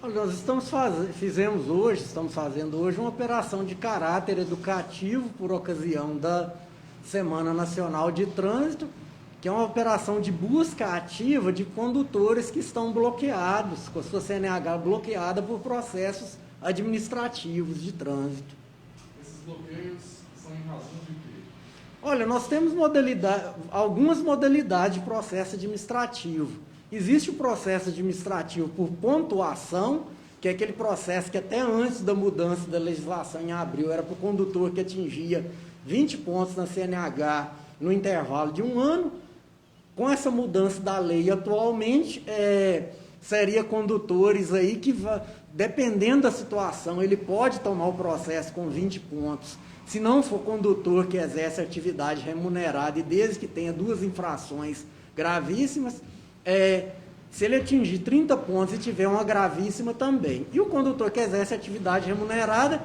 Olha, nós estamos fazendo hoje uma operação de caráter educativo por ocasião da Semana Nacional de Trânsito, que é uma operação de busca ativa de condutores que estão bloqueados, com a sua CNH bloqueada por processos administrativos de trânsito. Esses bloqueios são em razão de quê? Olha, nós temos algumas modalidades de processo administrativo. Existe o processo administrativo por pontuação, que é aquele processo que até antes da mudança da legislação em abril era para o condutor que atingia 20 pontos na CNH no intervalo de um ano. Com essa mudança da lei atualmente, seria condutores aí que, dependendo da situação, ele pode tomar o processo com 20 pontos. Se não for condutor que exerce atividade remunerada e desde que tenha 2 infrações gravíssimas, se ele atingir 30 pontos e tiver uma gravíssima também. E o condutor que exerce atividade remunerada,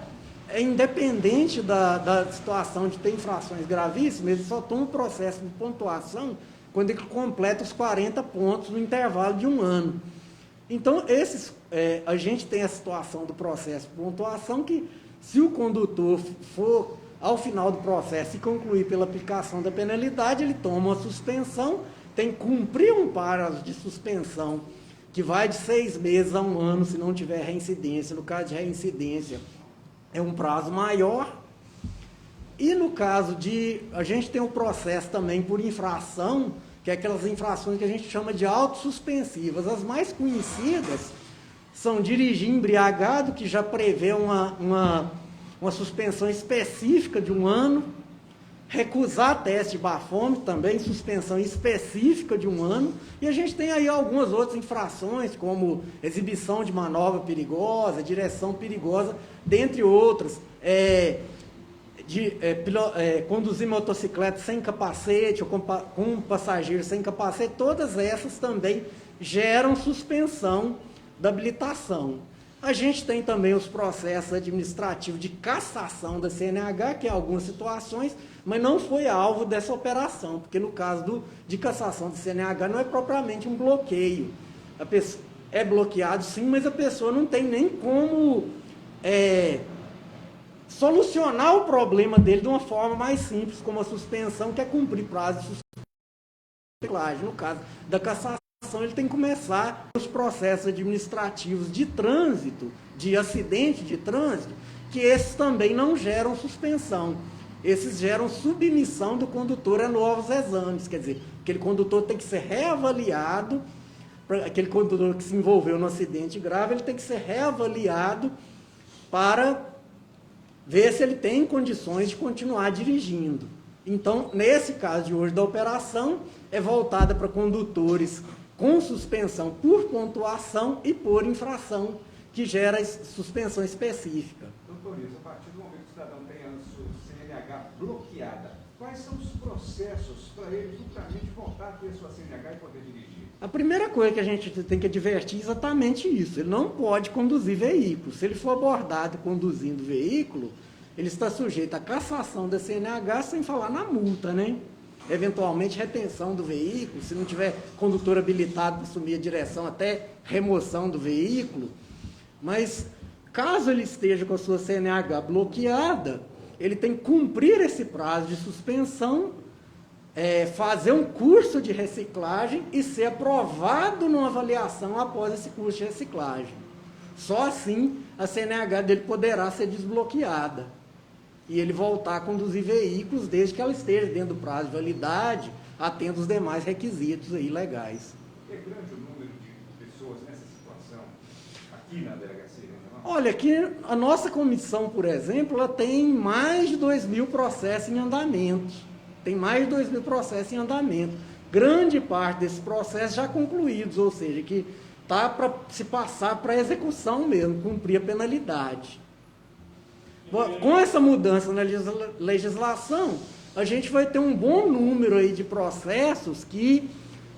independente da situação de ter infrações gravíssimas, ele só toma o processo de pontuação quando ele completa os 40 pontos no intervalo de um ano. Então, a gente tem a situação do processo de pontuação que, se o condutor for, ao final do processo, e concluir pela aplicação da penalidade, ele toma uma suspensão, tem que cumprir um prazo de suspensão, que vai de 6 meses a 1 ano, se não tiver reincidência. No caso de reincidência, é um prazo maior. E no caso a gente tem o processo também por infração, que é aquelas infrações que a gente chama de autossuspensivas. As mais conhecidas são dirigir embriagado, que já prevê uma suspensão específica de 1 ano, recusar teste de bafômetro também, suspensão específica de 1 ano, e a gente tem aí algumas outras infrações, como exibição de manobra perigosa, direção perigosa, dentre outras, conduzir motocicleta sem capacete, ou com um passageiro sem capacete, todas essas também geram suspensão da habilitação. A gente tem também os processos administrativos de cassação da CNH, que em algumas situações, mas não foi alvo dessa operação, porque no caso de cassação da CNH não é propriamente um bloqueio. A pessoa é bloqueado sim, mas a pessoa não tem nem como solucionar o problema dele de uma forma mais simples, como a suspensão, que é cumprir prazo de suspensão. No caso da cassação, ele tem que começar os processos administrativos de trânsito, de acidente de trânsito, que esses também não geram suspensão. Esses geram submissão do condutor a novos exames, quer dizer, aquele condutor tem que ser reavaliado, aquele condutor que se envolveu no acidente grave, ele tem que ser reavaliado para ver se ele tem condições de continuar dirigindo. Então, nesse caso de hoje da operação, é voltada para condutores com suspensão por pontuação e por infração, que gera suspensão específica. Doutor Luiz, a partir do momento que o cidadão tem a sua CNH bloqueada, quais são os processos para ele justamente voltar a ter a sua CNH e poder dirigir? A primeira coisa que a gente tem que advertir é exatamente isso. Ele não pode conduzir veículo. Se ele for abordado conduzindo veículo, ele está sujeito à cassação da CNH, sem falar na multa, né? Eventualmente retenção do veículo, se não tiver condutor habilitado para assumir a direção, até remoção do veículo. Mas caso ele esteja com a sua CNH bloqueada, ele tem que cumprir esse prazo de suspensão, fazer um curso de reciclagem e ser aprovado numa avaliação após esse curso de reciclagem. Só assim a CNH dele poderá ser desbloqueada e ele voltar a conduzir veículos desde que ela esteja dentro do prazo de validade, atendo os demais requisitos aí legais. É grande o número de pessoas nessa situação aqui na delegacia? Olha, aqui a nossa comissão, por exemplo, ela tem mais de 2.000 processos em andamento. Tem mais de 2.000 processos em andamento. Grande parte desses processos já concluídos, ou seja, que está para se passar para execução mesmo, cumprir a penalidade. Com essa mudança na legislação, a gente vai ter um bom número aí de processos que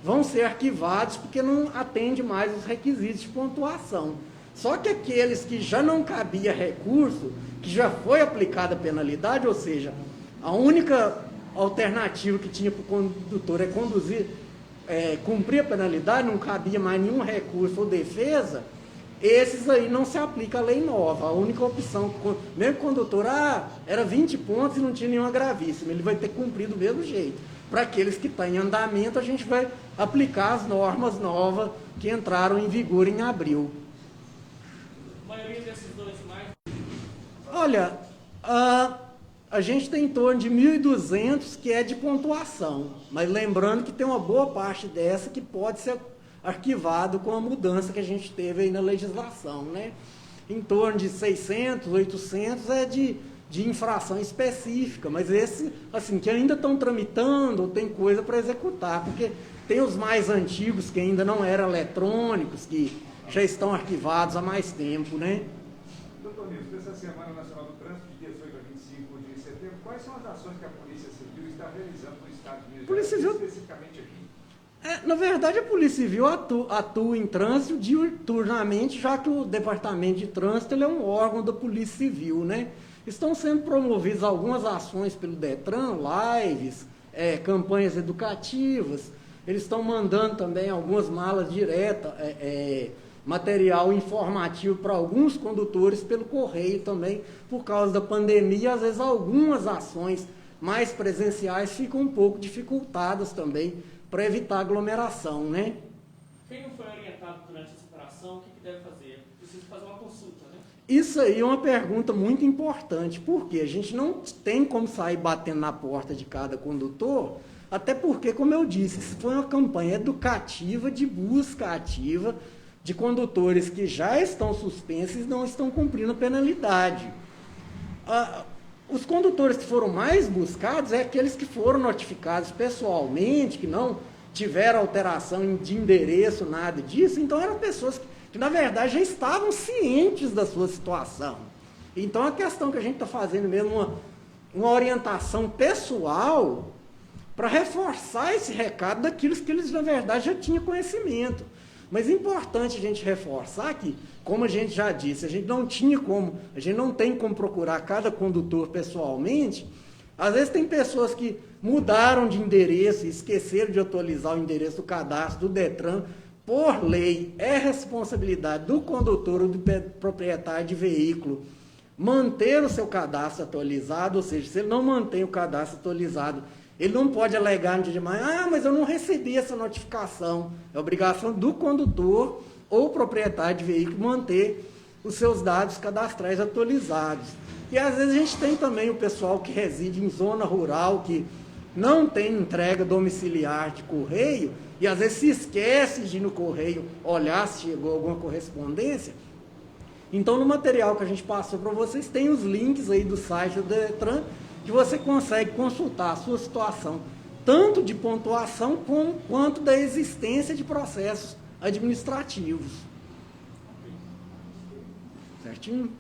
vão ser arquivados porque não atende mais os requisitos de pontuação. Só que aqueles que já não cabia recurso, que já foi aplicada a penalidade, ou seja, a única alternativa que tinha para o condutor cumprir a penalidade, não cabia mais nenhum recurso ou defesa, esses aí não se aplica a lei nova. A única opção, mesmo que o condutor, era 20 pontos e não tinha nenhuma gravíssima, ele vai ter que cumprir do mesmo jeito. Para aqueles que estão em andamento, a gente vai aplicar as normas novas que entraram em vigor em abril. A maioria desses dois mais... Olha, a gente tem em torno de 1.200 que é de pontuação, mas lembrando que tem uma boa parte dessa que pode ser arquivado com a mudança que a gente teve aí na legislação, né? Em torno de 600, 800 é de infração específica, mas esse, assim, que ainda estão tramitando, ou tem coisa para executar, porque tem os mais antigos que ainda não eram eletrônicos, que já estão arquivados há mais tempo, né? Doutor Nilson, dessa Semana Nacional do Trânsito, de 18 a 25 de setembro, quais são as ações que a Polícia Civil está realizando no Estado de Minas Gerais, especificamente aqui? Na verdade, a Polícia Civil atua em trânsito diuturnamente, já que o Departamento de Trânsito ele é um órgão da Polícia Civil, né? Estão sendo promovidas algumas ações pelo DETRAN, lives, campanhas educativas. Eles estão mandando também algumas malas diretas, material informativo para alguns condutores pelo correio também, por causa da pandemia. Às vezes algumas ações mais presenciais ficam um pouco dificultadas também, para evitar aglomeração, né? Quem não foi orientado durante essa operação, o que deve fazer? Precisa fazer uma consulta, né? Isso aí é uma pergunta muito importante, porque a gente não tem como sair batendo na porta de cada condutor, até porque, como eu disse, isso foi uma campanha educativa, de busca ativa, de condutores que já estão suspensos e não estão cumprindo a penalidade. Os condutores que foram mais buscados é aqueles que foram notificados pessoalmente, que não tiveram alteração de endereço, nada disso. Então, eram pessoas que na verdade, já estavam cientes da sua situação. Então, a questão que a gente está fazendo mesmo, uma orientação pessoal para reforçar esse recado daqueles que eles, na verdade, já tinham conhecimento. Mas é importante a gente reforçar que, como a gente já disse, a gente não tem como procurar cada condutor pessoalmente. Às vezes tem pessoas que mudaram de endereço e esqueceram de atualizar o endereço do cadastro do DETRAN. Por lei, é responsabilidade do condutor ou do proprietário de veículo manter o seu cadastro atualizado, ou seja, se ele não mantém o cadastro atualizado, ele não pode alegar no dia de manhã, mas eu não recebi essa notificação. É obrigação do condutor ou proprietário de veículo manter os seus dados cadastrais atualizados. E às vezes a gente tem também o pessoal que reside em zona rural, que não tem entrega domiciliar de correio, e às vezes se esquece de ir no correio olhar se chegou alguma correspondência. Então, no material que a gente passou para vocês, tem os links aí do site do DETRAN, que você consegue consultar a sua situação, tanto de pontuação quanto da existência de processos administrativos. Certinho?